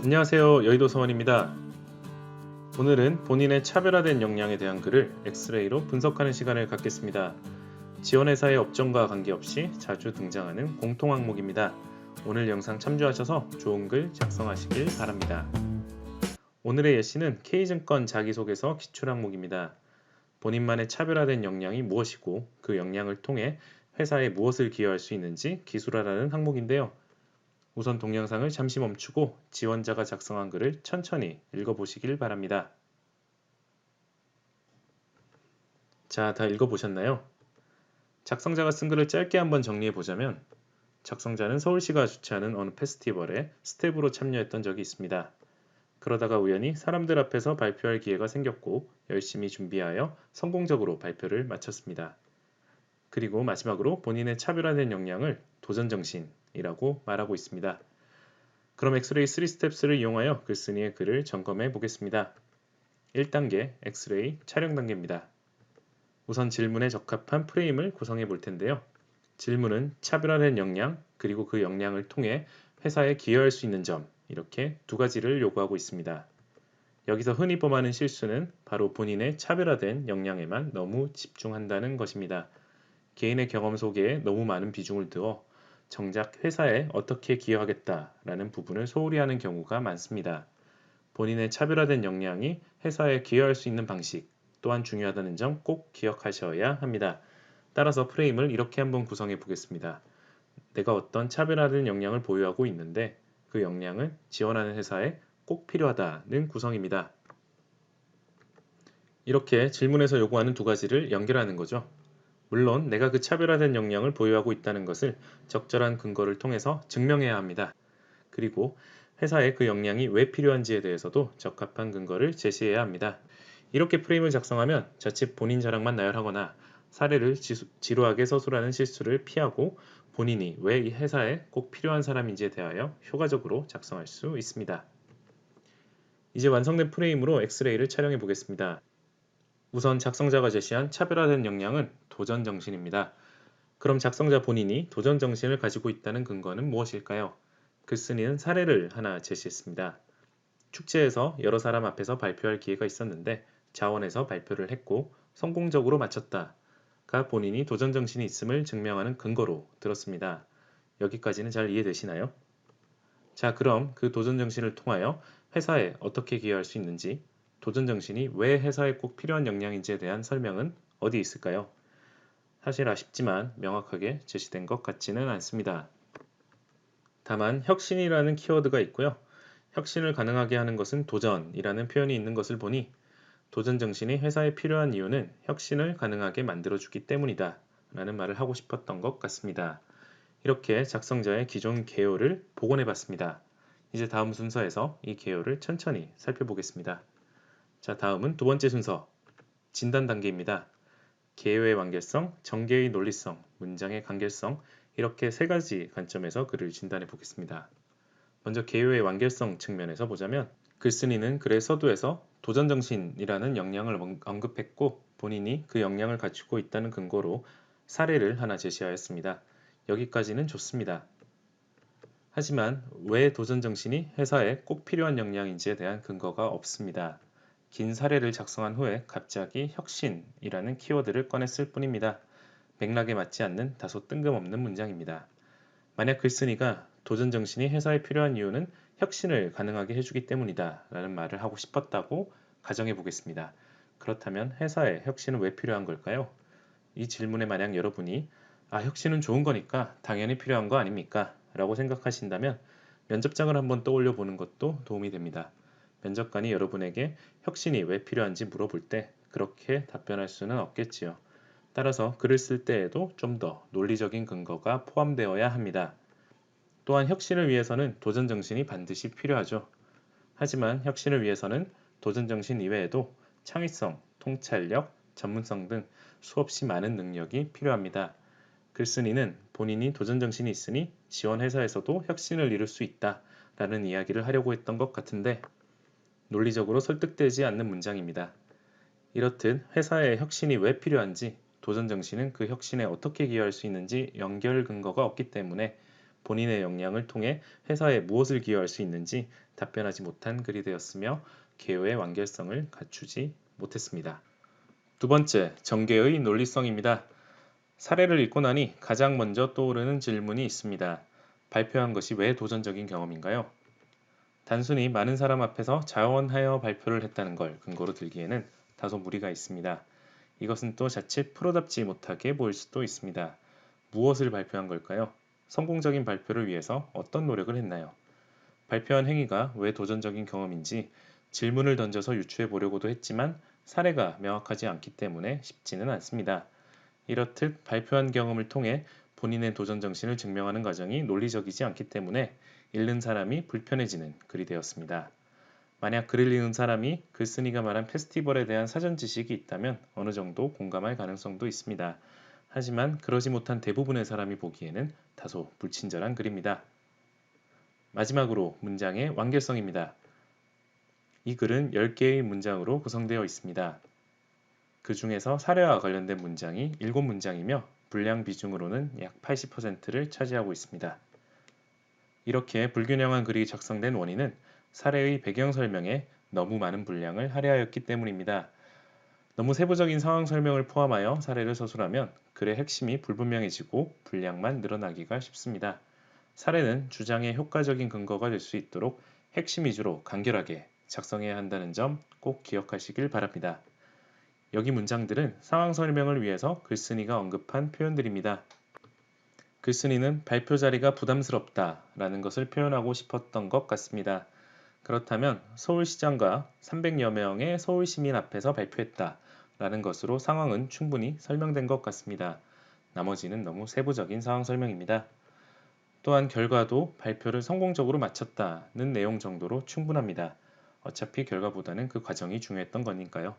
안녕하세요. 여의도 서원입니다. 오늘은 본인의 차별화된 역량에 대한 글을 엑스레이로 분석하는 시간을 갖겠습니다. 지원회사의 업종과 관계없이 자주 등장하는 공통 항목입니다. 오늘 영상 참조하셔서 좋은 글 작성하시길 바랍니다. 오늘의 예시는 K증권 자기소개서 기출 항목입니다. 본인만의 차별화된 역량이 무엇이고 그 역량을 통해 회사에 무엇을 기여할 수 있는지 기술하라는 항목인데요. 우선 동영상을 잠시 멈추고 지원자가 작성한 글을 천천히 읽어보시길 바랍니다. 자, 다 읽어보셨나요? 작성자가 쓴 글을 짧게 한번 정리해보자면 작성자는 서울시가 주최하는 어느 페스티벌에 스텝으로 참여했던 적이 있습니다. 그러다가 우연히 사람들 앞에서 발표할 기회가 생겼고 열심히 준비하여 성공적으로 발표를 마쳤습니다. 그리고 마지막으로 본인의 차별화된 역량을 도전정신이라고 말하고 있습니다. 그럼 엑스레이 3스텝스를 이용하여 글쓴이의 글을 점검해 보겠습니다. 1단계 엑스레이 촬영 단계입니다. 우선 질문에 적합한 프레임을 구성해 볼 텐데요. 질문은 차별화된 역량 그리고 그 역량을 통해 회사에 기여할 수 있는 점 이렇게 두 가지를 요구하고 있습니다. 여기서 흔히 범하는 실수는 바로 본인의 차별화된 역량에만 너무 집중한다는 것입니다. 개인의 경험 속에 너무 많은 비중을 두어 정작 회사에 어떻게 기여하겠다라는 부분을 소홀히 하는 경우가 많습니다. 본인의 차별화된 역량이 회사에 기여할 수 있는 방식 또한 중요하다는 점 꼭 기억하셔야 합니다. 따라서 프레임을 이렇게 한번 구성해 보겠습니다. 내가 어떤 차별화된 역량을 보유하고 있는데 그 역량은 지원하는 회사에 꼭 필요하다는 구성입니다. 이렇게 질문에서 요구하는 두 가지를 연결하는 거죠. 물론 내가 그 차별화된 역량을 보유하고 있다는 것을 적절한 근거를 통해서 증명해야 합니다. 그리고 회사에 그 역량이 왜 필요한지에 대해서도 적합한 근거를 제시해야 합니다. 이렇게 프레임을 작성하면 자칫 본인 자랑만 나열하거나 사례를 지루하게 서술하는 실수를 피하고 본인이 왜 이 회사에 꼭 필요한 사람인지에 대하여 효과적으로 작성할 수 있습니다. 이제 완성된 프레임으로 엑스레이를 촬영해 보겠습니다. 우선 작성자가 제시한 차별화된 역량은 도전 정신입니다. 그럼 작성자 본인이 도전 정신을 가지고 있다는 근거는 무엇일까요? 글쓴이는 사례를 하나 제시했습니다. 축제에서 여러 사람 앞에서 발표할 기회가 있었는데 자원에서 발표를 했고 성공적으로 마쳤다가 본인이 도전 정신이 있음을 증명하는 근거로 들었습니다. 여기까지는 잘 이해되시나요? 자, 그럼 그 도전 정신을 통하여 회사에 어떻게 기여할 수 있는지, 도전 정신이 왜 회사에 꼭 필요한 역량인지에 대한 설명은 어디 있을까요? 사실 아쉽지만 명확하게 제시된 것 같지는 않습니다. 다만 혁신이라는 키워드가 있고요. 혁신을 가능하게 하는 것은 도전이라는 표현이 있는 것을 보니 도전 정신이 회사에 필요한 이유는 혁신을 가능하게 만들어주기 때문이다 라는 말을 하고 싶었던 것 같습니다. 이렇게 작성자의 기존 개요를 복원해 봤습니다. 이제 다음 순서에서 이 개요를 천천히 살펴보겠습니다. 자, 다음은 두 번째 순서 진단 단계입니다. 개요의 완결성, 전개의 논리성, 문장의 간결성 이렇게 세 가지 관점에서 글을 진단해 보겠습니다. 먼저 개요의 완결성 측면에서 보자면 글쓴이는 글의 서두에서 도전정신이라는 역량을 언급했고 본인이 그 역량을 갖추고 있다는 근거로 사례를 하나 제시하였습니다. 여기까지는 좋습니다. 하지만 왜 도전정신이 회사에 꼭 필요한 역량인지에 대한 근거가 없습니다. 긴 사례를 작성한 후에 갑자기 혁신이라는 키워드를 꺼냈을 뿐입니다. 맥락에 맞지 않는 다소 뜬금없는 문장입니다. 만약 글쓴이가 도전정신이 회사에 필요한 이유는 혁신을 가능하게 해주기 때문이다 라는 말을 하고 싶었다고 가정해 보겠습니다. 그렇다면 회사에 혁신은 왜 필요한 걸까요? 이 질문에 만약 여러분이 혁신은 좋은 거니까 당연히 필요한 거 아닙니까? 라고 생각하신다면 면접장을 한번 떠올려 보는 것도 도움이 됩니다. 면접관이 여러분에게 혁신이 왜 필요한지 물어볼 때 그렇게 답변할 수는 없겠지요. 따라서 글을 쓸 때에도 좀 더 논리적인 근거가 포함되어야 합니다. 또한 혁신을 위해서는 도전정신이 반드시 필요하죠. 하지만 혁신을 위해서는 도전정신 이외에도 창의성, 통찰력, 전문성 등 수없이 많은 능력이 필요합니다. 글쓴이는 본인이 도전정신이 있으니 지원 회사에서도 혁신을 이룰 수 있다 라는 이야기를 하려고 했던 것 같은데 논리적으로 설득되지 않는 문장입니다. 이렇듯 회사에 혁신이 왜 필요한지 도전정신은 그 혁신에 어떻게 기여할 수 있는지 연결 근거가 없기 때문에 본인의 역량을 통해 회사에 무엇을 기여할 수 있는지 답변하지 못한 글이 되었으며 개요의 완결성을 갖추지 못했습니다. 두 번째, 전개의 논리성입니다. 사례를 읽고 나니 가장 먼저 떠오르는 질문이 있습니다. 발표한 것이 왜 도전적인 경험인가요? 단순히 많은 사람 앞에서 자원하여 발표를 했다는 걸 근거로 들기에는 다소 무리가 있습니다. 이것은 또 자칫 프로답지 못하게 보일 수도 있습니다. 무엇을 발표한 걸까요? 성공적인 발표를 위해서 어떤 노력을 했나요? 발표한 행위가 왜 도전적인 경험인지 질문을 던져서 유추해 보려고도 했지만 사례가 명확하지 않기 때문에 쉽지는 않습니다. 이렇듯 발표한 경험을 통해 본인의 도전 정신을 증명하는 과정이 논리적이지 않기 때문에 읽는 사람이 불편해지는 글이 되었습니다. 만약 글을 읽은 사람이 글쓴이가 말한 페스티벌에 대한 사전 지식이 있다면 어느 정도 공감할 가능성도 있습니다. 하지만 그러지 못한 대부분의 사람이 보기에는 다소 불친절한 글입니다. 마지막으로 문장의 완결성입니다. 이 글은 10개의 문장으로 구성되어 있습니다. 그 중에서 사례와 관련된 문장이 7문장이며 분량 비중으로는 약 80%를 차지하고 있습니다. 이렇게 불균형한 글이 작성된 원인은 사례의 배경 설명에 너무 많은 분량을 할애하였기 때문입니다. 너무 세부적인 상황 설명을 포함하여 사례를 서술하면 글의 핵심이 불분명해지고 분량만 늘어나기가 쉽습니다. 사례는 주장의 효과적인 근거가 될 수 있도록 핵심 위주로 간결하게 작성해야 한다는 점 꼭 기억하시길 바랍니다. 여기 문장들은 상황 설명을 위해서 글쓴이가 언급한 표현들입니다. 글쓴이는 발표 자리가 부담스럽다 라는 것을 표현하고 싶었던 것 같습니다. 그렇다면 서울시장과 300여 명의 서울시민 앞에서 발표했다 라는 것으로 상황은 충분히 설명된 것 같습니다. 나머지는 너무 세부적인 상황 설명입니다. 또한 결과도 발표를 성공적으로 마쳤다는 내용 정도로 충분합니다. 어차피 결과보다는 그 과정이 중요했던 거니까요.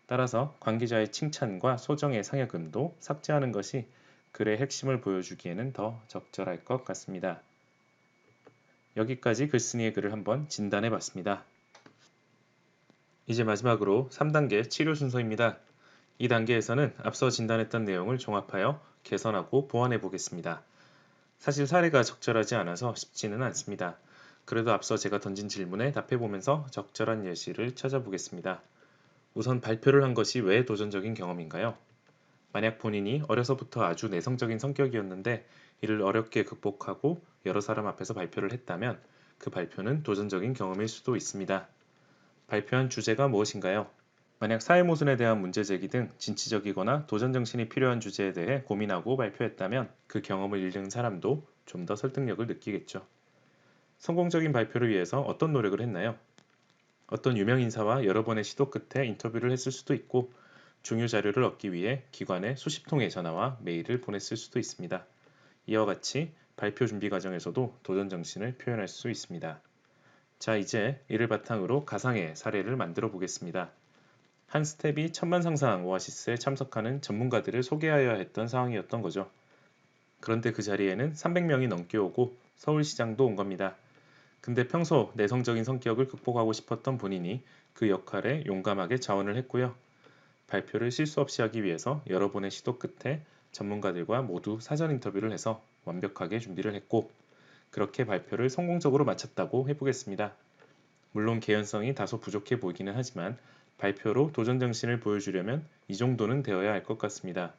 따라서 관계자의 칭찬과 소정의 상여금도 삭제하는 것이 글의 핵심을 보여주기에는 더 적절할 것 같습니다. 여기까지 글쓴이의 글을 한번 진단해 봤습니다. 이제 마지막으로 3단계 치료 순서입니다. 이 단계에서는 앞서 진단했던 내용을 종합하여 개선하고 보완해 보겠습니다. 사실 사례가 적절하지 않아서 쉽지는 않습니다. 그래도 앞서 제가 던진 질문에 답해 보면서 적절한 예시를 찾아보겠습니다. 우선 발표를 한 것이 왜 도전적인 경험인가요? 만약 본인이 어려서부터 아주 내성적인 성격이었는데 이를 어렵게 극복하고 여러 사람 앞에서 발표를 했다면 그 발표는 도전적인 경험일 수도 있습니다. 발표한 주제가 무엇인가요? 만약 사회 모순에 대한 문제 제기 등 진취적이거나 도전 정신이 필요한 주제에 대해 고민하고 발표했다면 그 경험을 읽는 사람도 좀 더 설득력을 느끼겠죠. 성공적인 발표를 위해서 어떤 노력을 했나요? 어떤 유명 인사와 여러 번의 시도 끝에 인터뷰를 했을 수도 있고 중요 자료를 얻기 위해 기관에 수십 통의 전화와 메일을 보냈을 수도 있습니다. 이와 같이 발표 준비 과정에서도 도전 정신을 표현할 수 있습니다. 자, 이제 이를 바탕으로 가상의 사례를 만들어 보겠습니다. 한 스텝이 천만상상 오아시스에 참석하는 전문가들을 소개하여야 했던 상황이었던 거죠. 그런데 그 자리에는 300명이 넘게 오고 서울시장도 온 겁니다. 근데 평소 내성적인 성격을 극복하고 싶었던 본인이 그 역할에 용감하게 자원을 했고요. 발표를 실수 없이 하기 위해서 여러 번의 시도 끝에 전문가들과 모두 사전 인터뷰를 해서 완벽하게 준비를 했고 그렇게 발표를 성공적으로 마쳤다고 해보겠습니다. 물론 개연성이 다소 부족해 보이기는 하지만 발표로 도전 정신을 보여주려면 이 정도는 되어야 할 것 같습니다.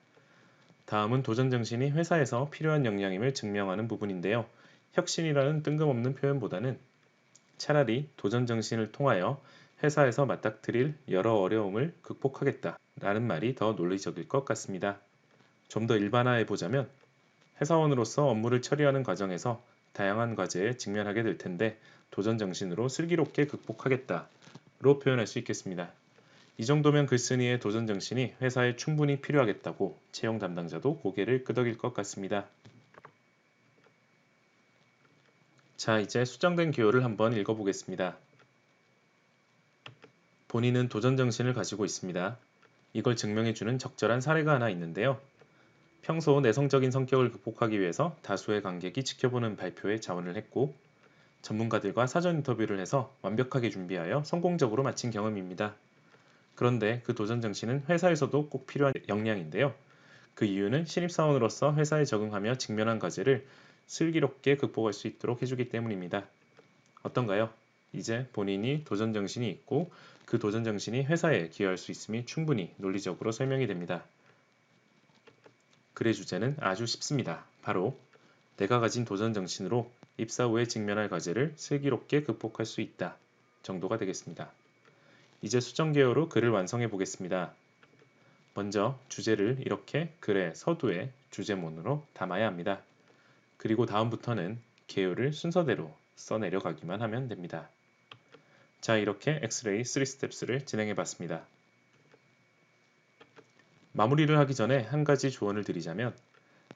다음은 도전 정신이 회사에서 필요한 역량임을 증명하는 부분인데요. 혁신이라는 뜬금없는 표현보다는 차라리 도전 정신을 통하여 회사에서 맞닥뜨릴 여러 어려움을 극복하겠다 라는 말이 더 논리적일 것 같습니다. 좀 더 일반화해 보자면 회사원으로서 업무를 처리하는 과정에서 다양한 과제에 직면하게 될 텐데 도전 정신으로 슬기롭게 극복하겠다로 표현할 수 있겠습니다. 이 정도면 글쓴이의 도전 정신이 회사에 충분히 필요하겠다고 채용 담당자도 고개를 끄덕일 것 같습니다. 자, 이제 수정된 기호를 한번 읽어보겠습니다. 본인은 도전 정신을 가지고 있습니다. 이걸 증명해주는 적절한 사례가 하나 있는데요. 평소 내성적인 성격을 극복하기 위해서 다수의 관객이 지켜보는 발표에 자원을 했고 전문가들과 사전 인터뷰를 해서 완벽하게 준비하여 성공적으로 마친 경험입니다. 그런데 그 도전 정신은 회사에서도 꼭 필요한 역량인데요. 그 이유는 신입사원으로서 회사에 적응하며 직면한 과제를 슬기롭게 극복할 수 있도록 해주기 때문입니다. 어떤가요? 이제 본인이 도전 정신이 있고 그 도전 정신이 회사에 기여할 수 있음이 충분히 논리적으로 설명이 됩니다. 글의 주제는 아주 쉽습니다. 바로 내가 가진 도전 정신으로 입사 후에 직면할 과제를 슬기롭게 극복할 수 있다 정도가 되겠습니다. 이제 수정 개요로 글을 완성해 보겠습니다. 먼저 주제를 이렇게 글의 서두에 주제문으로 담아야 합니다. 그리고 다음부터는 개요를 순서대로 써내려가기만 하면 됩니다. 자, 이렇게 엑스레이 3스텝스를 진행해 봤습니다. 마무리를 하기 전에 한 가지 조언을 드리자면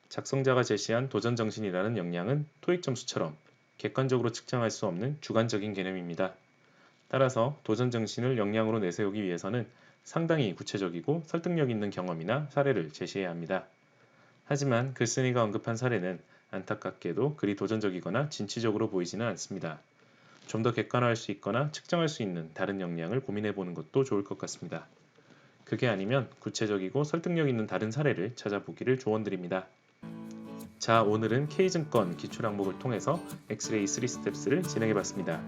작성자가 제시한 도전정신이라는 역량은 토익 점수처럼 객관적으로 측정할 수 없는 주관적인 개념입니다. 따라서 도전정신을 역량으로 내세우기 위해서는 상당히 구체적이고 설득력 있는 경험이나 사례를 제시해야 합니다. 하지만 글쓴이가 언급한 사례는 안타깝게도 그리 도전적이거나 진취적으로 보이지는 않습니다. 좀 더 객관화할 수 있거나 측정할 수 있는 다른 역량을 고민해 보는 것도 좋을 것 같습니다. 그게 아니면 구체적이고 설득력 있는 다른 사례를 찾아보기를 조언드립니다. 자, 오늘은 K증권 기출항목을 통해서 엑스레이 3스텝스를 진행해봤습니다.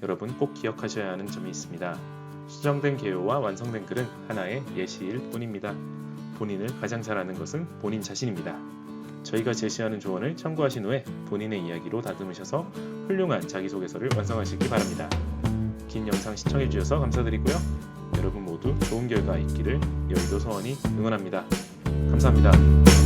여러분 꼭 기억하셔야 하는 점이 있습니다. 수정된 개요와 완성된 글은 하나의 예시일 뿐입니다. 본인을 가장 잘 아는 것은 본인 자신입니다. 저희가 제시하는 조언을 참고하신 후에 본인의 이야기로 다듬으셔서 훌륭한 자기소개서를 완성하시기 바랍니다. 긴 영상 시청해주셔서 감사드리고요. 여러분 모두 좋은 결과 있기를 여의도 서원이 응원합니다. 감사합니다.